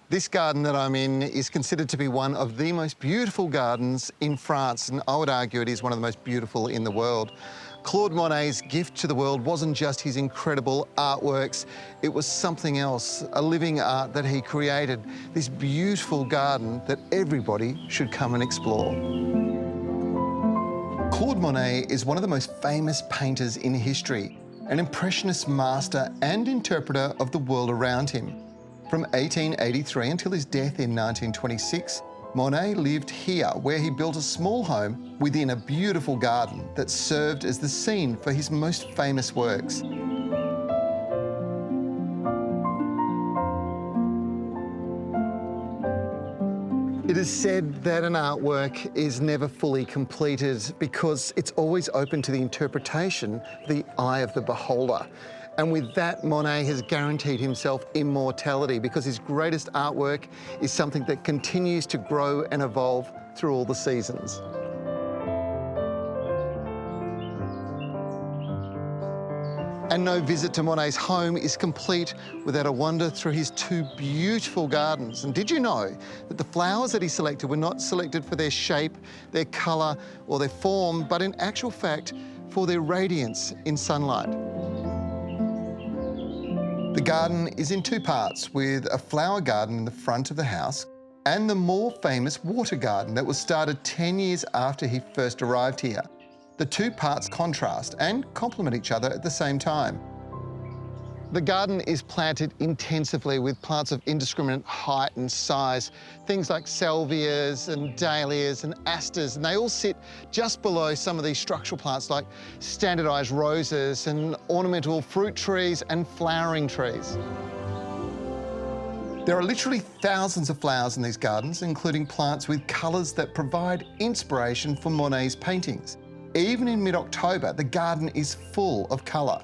This garden that I'm in is considered to be one of the most beautiful gardens in France, and I would argue it is one of the most beautiful in the world. Claude Monet's gift to the world wasn't just his incredible artworks, it was something else, a living art that he created, this beautiful garden that everybody should come and explore. Claude Monet is one of the most famous painters in history, an impressionist master and interpreter of the world around him. From 1883 until his death in 1926, Monet lived here, where he built a small home within a beautiful garden that served as the scene for his most famous works. It is said that an artwork is never fully completed because it's always open to the interpretation, the eye of the beholder. And with that, Monet has guaranteed himself immortality because his greatest artwork is something that continues to grow and evolve through all the seasons. And no visit to Monet's home is complete without a wander through his two beautiful gardens. And did you know that the flowers that he selected were not selected for their shape, their colour, or their form, but in actual fact, for their radiance in sunlight? The garden is in two parts, with a flower garden in the front of the house and the more famous water garden that was started 10 years after he first arrived here. The two parts contrast and complement each other at the same time. The garden is planted intensively with plants of indiscriminate height and size, things like salvias and dahlias and asters, and they all sit just below some of these structural plants like standardised roses and ornamental fruit trees and flowering trees. There are literally thousands of flowers in these gardens, including plants with colours that provide inspiration for Monet's paintings. Even in mid-October, the garden is full of colour.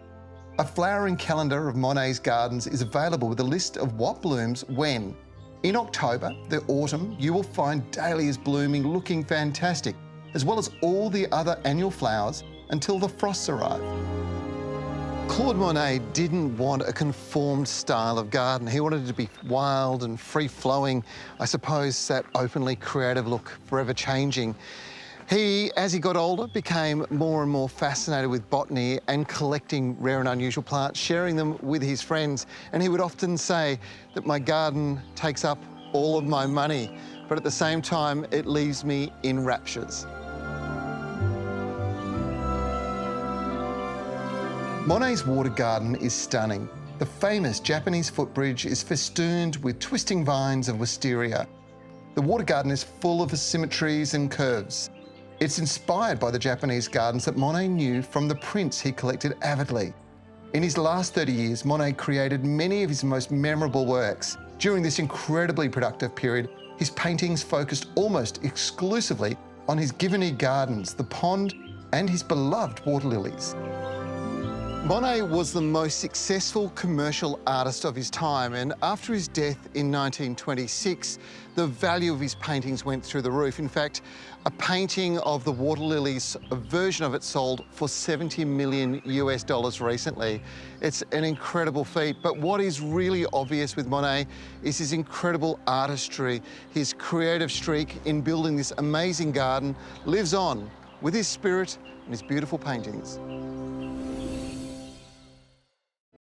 A flowering calendar of Monet's gardens is available with a list of what blooms when. In October, the autumn, you will find dahlias blooming looking fantastic, as well as all the other annual flowers until the frosts arrive. Claude Monet didn't want a conformed style of garden. He wanted it to be wild and free-flowing. I suppose that openly creative look, forever changing. He, as he got older, became more and more fascinated with botany and collecting rare and unusual plants, sharing them with his friends. And he would often say that my garden takes up all of my money, but at the same time, it leaves me in raptures. Monet's water garden is stunning. The famous Japanese footbridge is festooned with twisting vines of wisteria. The water garden is full of symmetries and curves. It's inspired by the Japanese gardens that Monet knew from the prints he collected avidly. In his last 30 years, Monet created many of his most memorable works. During this incredibly productive period, his paintings focused almost exclusively on his Giverny gardens, the pond, and his beloved water lilies. Monet was the most successful commercial artist of his time, and after his death in 1926, the value of his paintings went through the roof. In fact, a painting of the water lilies, a version of it sold for $70 million recently. It's an incredible feat, but what is really obvious with Monet is his incredible artistry. His creative streak in building this amazing garden lives on with his spirit and his beautiful paintings.